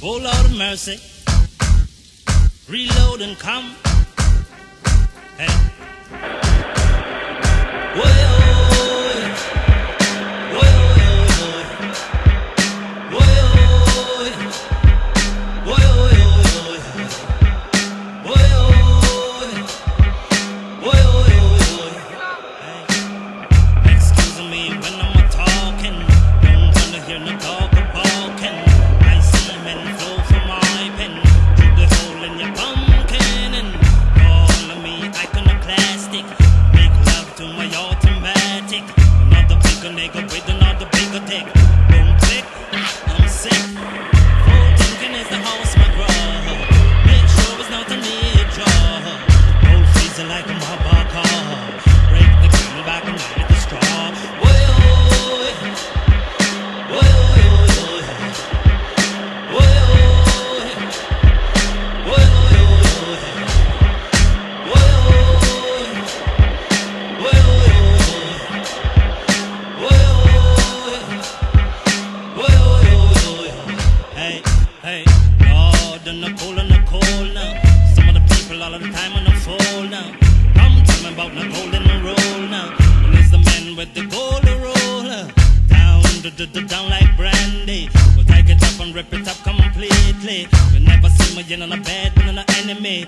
Oh Lord of mercy, reload and come. Hey. Excuse me when I'm talking, don't wanna hear no dog barking. I see men flow from my pen through the hole in your pumpkin, and all of me iconoclastic. Make love to my automatic. Another bigger nigga with another bigger dick. Boom click, I'm sick. Full thinking is the house my grub. Make sure it's not a need job. Roll freezing like a mob car. Break the camelback and light the straw. Hey, hey, Lord, and the cold now. Some of the people all of the time on the phone now. Come tell me about the golden roll now. And it's the man with the golden roll. Down like brandy. We'll take it up and rip it up completely. You never see me in on a bed with an enemy.